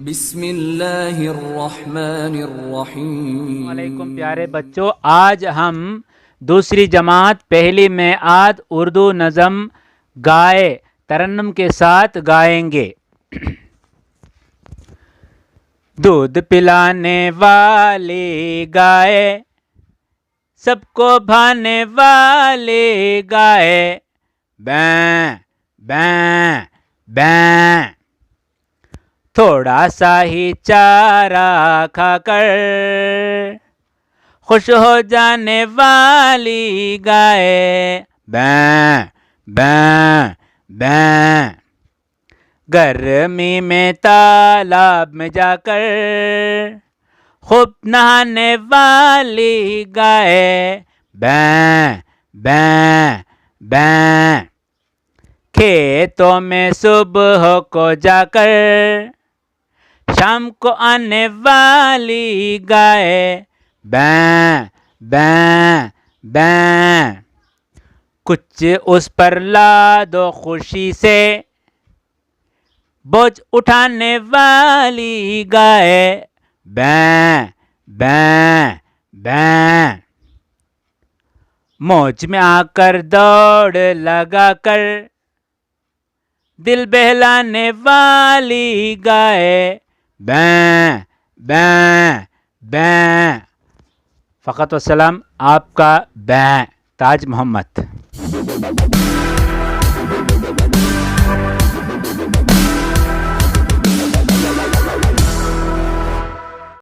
बिस्मिल्लाहिर्रहमानिर्रहीम। वालेकुम प्यारे बच्चों, आज हम दूसरी जमात पहली में आद उर्दू नज़म गाए तरन्नुम के साथ गाएंगे। दूध पिलाने वाली गाय, सबको भाने वाली गाय, बैं बैं बैं। थोड़ा सा ही चारा खाकर खुश हो जाने वाली गाय, बैं बैं बैं। गर्मी में तालाब में जाकर खूब नहाने वाली गाय, बैं बैं बैं। खेतों में सुबह को जाकर शाम को आने वाली गाय, बैं बैं बैं। कुछ उस पर लादो खुशी से बोझ उठाने वाली गाय, बैं बैं बैं। मौज में आकर दौड़ लगाकर दिल बहलाने वाली गाय, बैं बैं बैं। फ़क़त व सलाम, आपका बैं ताज मोहम्मद।